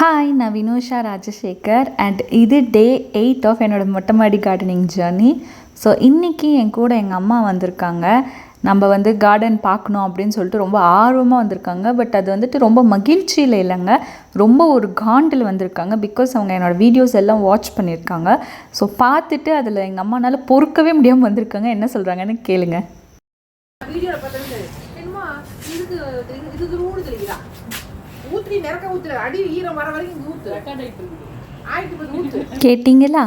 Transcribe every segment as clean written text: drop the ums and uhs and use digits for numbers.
Hi, நான் வினோஷா Rajasekar and இது டே 8 of என்னோடய மொட்டைமாடி கார்டனிங் ஜேர்னி. ஸோ இன்றைக்கி என் கூட எங்கள் அம்மா வந்திருக்காங்க. நம்ம கார்டன் பார்க்கணும் அப்படின்னு சொல்லிட்டு ரொம்ப ஆர்வமாக வந்திருக்காங்க. பட் அது ரொம்ப மகிழ்ச்சியில் இல்லைங்க, ரொம்ப ஒரு காண்டில் வந்திருக்காங்க. பிகாஸ் அவங்க என்னோடய வீடியோஸ் எல்லாம் வாட்ச் பண்ணியிருக்காங்க. ஸோ பார்த்துட்டு அதில் எங்கள் அம்மானால் பொறுக்கவே முடியாமல் வந்திருக்காங்க. என்ன சொல்கிறாங்கன்னு கேளுங்க. கேட்டிங்களா?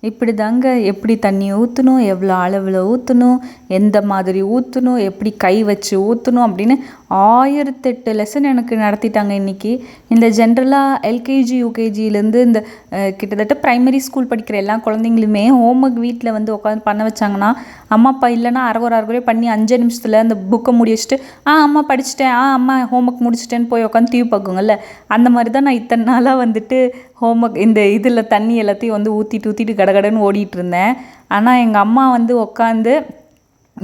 இப்படி தாங்க, எப்படி தண்ணி ஊற்றணும், எவ்வளோ அளவில் ஊற்றணும், எந்த மாதிரி ஊற்றணும், எப்படி கை வச்சு ஊற்றணும் அப்படின்னு 1008 லெசன் எனக்கு நடத்திட்டாங்க இன்றைக்கி. இந்த ஜென்ரலாக எல்கேஜி யூகேஜிலேருந்து இந்த கிட்டத்தட்ட ப்ரைமரி ஸ்கூல் படிக்கிற எல்லா குழந்தைங்களுமே ஹோம்ஒர்க் வீட்டில் உட்காந்து பண்ண வச்சாங்கன்னா, அம்மா அப்பா இல்லைன்னா அரை பண்ணி 5 நிமிஷத்தில் அந்த புக்கை முடி வச்சுட்டு அம்மா படிச்சுட்டேன், அம்மா ஹோம்ஒர்க் முடிச்சிட்டேன்னு போய் உட்காந்து டிவி பார்க்குங்கள்ல, அந்த மாதிரி தான் நான் இத்தனை நாளாக ஹோம்ஒர்க் இந்த இதில் தண்ணி எல்லாத்தையும் ஊற்றிட்டு கடகடன்னு ஓடிட்டுருந்தேன். ஆனால் எங்கள் அம்மா உட்காந்து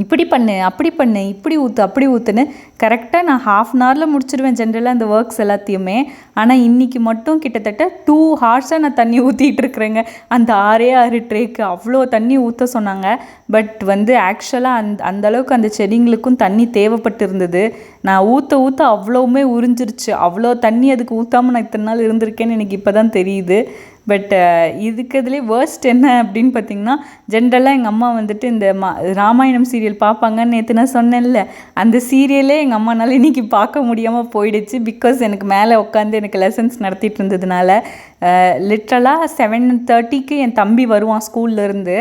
இப்படி பண்ணு, அப்படி பண்ணு, இப்படி ஊற்று, அப்படி ஊற்றுன்னு கரெக்டாக நான் ½ அன் ஹவரில் முடிச்சிடுவேன் ஜென்ரலாக அந்த ஒர்க்ஸ் எல்லாத்தையுமே. ஆனால் இன்றைக்கி மட்டும் கிட்டத்தட்ட 2 ஹார்ஸாக நான் தண்ணி ஊற்றிட்டுருக்குறேங்க. அந்த 6 ட்ரேக்கு அவ்வளோ தண்ணி ஊற்ற சொன்னாங்க. பட் ஆக்சுவலாக அந்தளவுக்கு அந்த செடிங்களுக்கும் தண்ணி தேவைப்பட்டு இருந்தது. நான் ஊற்ற அவ்வளோவுமே உறிஞ்சிருச்சு. அவ்வளோ தண்ணி அதுக்கு ஊற்றாமல் நான் இத்தனை நாள் இருந்திருக்கேன்னு எனக்கு இப்போ தான் தெரியுது. பட் இதுக்குதுலேயே வேர்ஸ்ட் என்ன அப்படின்னு பார்த்திங்கன்னா, ஜென்ரலாக எங்கள் அம்மா இந்த ராமாயணம் சீரியல் பார்ப்பாங்கன்னு நேற்று நான் சொன்னேன்ல, அந்த சீரியலே எங்கள் அம்மானால இன்றைக்கி பார்க்க முடியாமல் போயிடுச்சு. பிகாஸ் எனக்கு மேலே உட்காந்து எனக்கு லெசன்ஸ் நடத்திட்டு இருந்ததுனால. லிட்ரலாக 7:30க்கு என் தம்பி வருவான் ஸ்கூல்லேருந்து.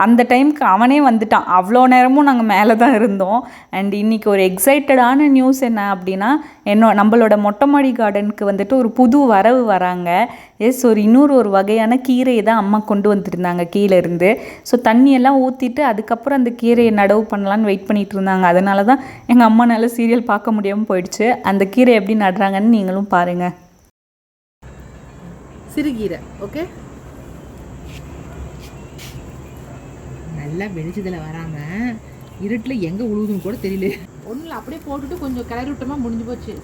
அந்த டைமுக்கு அவனே வந்துட்டான். அவ்வளோ நேரமும் நாங்கள் மேலே தான் இருந்தோம். அண்ட் இன்றைக்கி ஒரு எக்ஸைட்டடான நியூஸ் என்ன அப்படின்னா, நம்மளோட மொட்டைமாடி கார்டனுக்கு ஒரு புது வரவு வராங்க. இன்னொரு வகையான கீரையை தான் அம்மா கொண்டு வந்துருந்தாங்க கீழேருந்து. ஸோ தண்ணியெல்லாம் ஊற்றிட்டு அதுக்கப்புறம் அந்த கீரையை நடவு பண்ணலான்னு வெயிட் பண்ணிகிட்டு இருந்தாங்க. அதனால தான் எங்கள் அம்மானால சீரியல் பார்க்க முடியாமல் போயிடுச்சு. அந்த கீரை எப்படி நடுறாங்கன்னு நீங்களும் பாருங்கள். சிறுகீரை ஓகே, நல்லா வெளிச்சத்தில் வராமல் இருட்டில் எங்கே உழுவுதுன்னு கூட தெரியல. ஒன்றும் இல்லை, அப்படியே போட்டுட்டு கொஞ்சம் கிளறி விட்டோமா முடிஞ்சு போச்சு.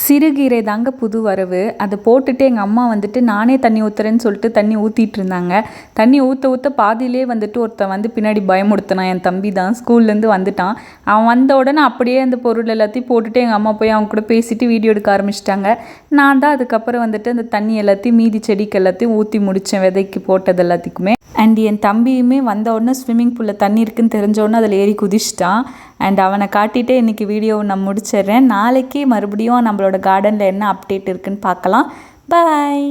சிறுகீரை தாங்க புது வரவு. அதை போட்டுட்டு எங்கள் அம்மா நானே தண்ணி ஊற்றுறேன்னு சொல்லிட்டு தண்ணி ஊற்றிட்டு இருந்தாங்க. தண்ணி ஊற்ற பாதியிலே ஒருத்தன் பின்னாடி பயமுடுத்தினான். என் தம்பி தான் ஸ்கூல்லேருந்து வந்துட்டான். அவன் வந்த உடனே அப்படியே அந்த பொருள் எல்லாத்தையும் போட்டுட்டு எங்கள் அம்மா போய் அவங்க கூட பேசிட்டு வீடியோ எடுக்க ஆரம்பிச்சிட்டாங்க. நான் தான் அதுக்கப்புறம் அந்த தண்ணி எல்லாத்தையும் மீதி செடிக்கு எல்லாத்தையும் ஊற்றி முடித்தேன், விதைக்கு போட்டது எல்லாத்துக்குமே. அண்ட் என் தம்பியுமே வந்த உடனே ஸ்விம்மிங் பூலில் தண்ணி இருக்குன்னு தெரிஞ்ச உடனே அதில் ஏறி குதிச்சிட்டான். அண்ட் அவனை காட்டிகிட்டே இன்றைக்கி வீடியோவை நான் முடிச்சிடுறேன். நாளைக்கு மறுபடியும் நம்மளோட கார்டனில் என்ன அப்டேட் இருக்குதுன்னு பார்க்கலாம். பாய்.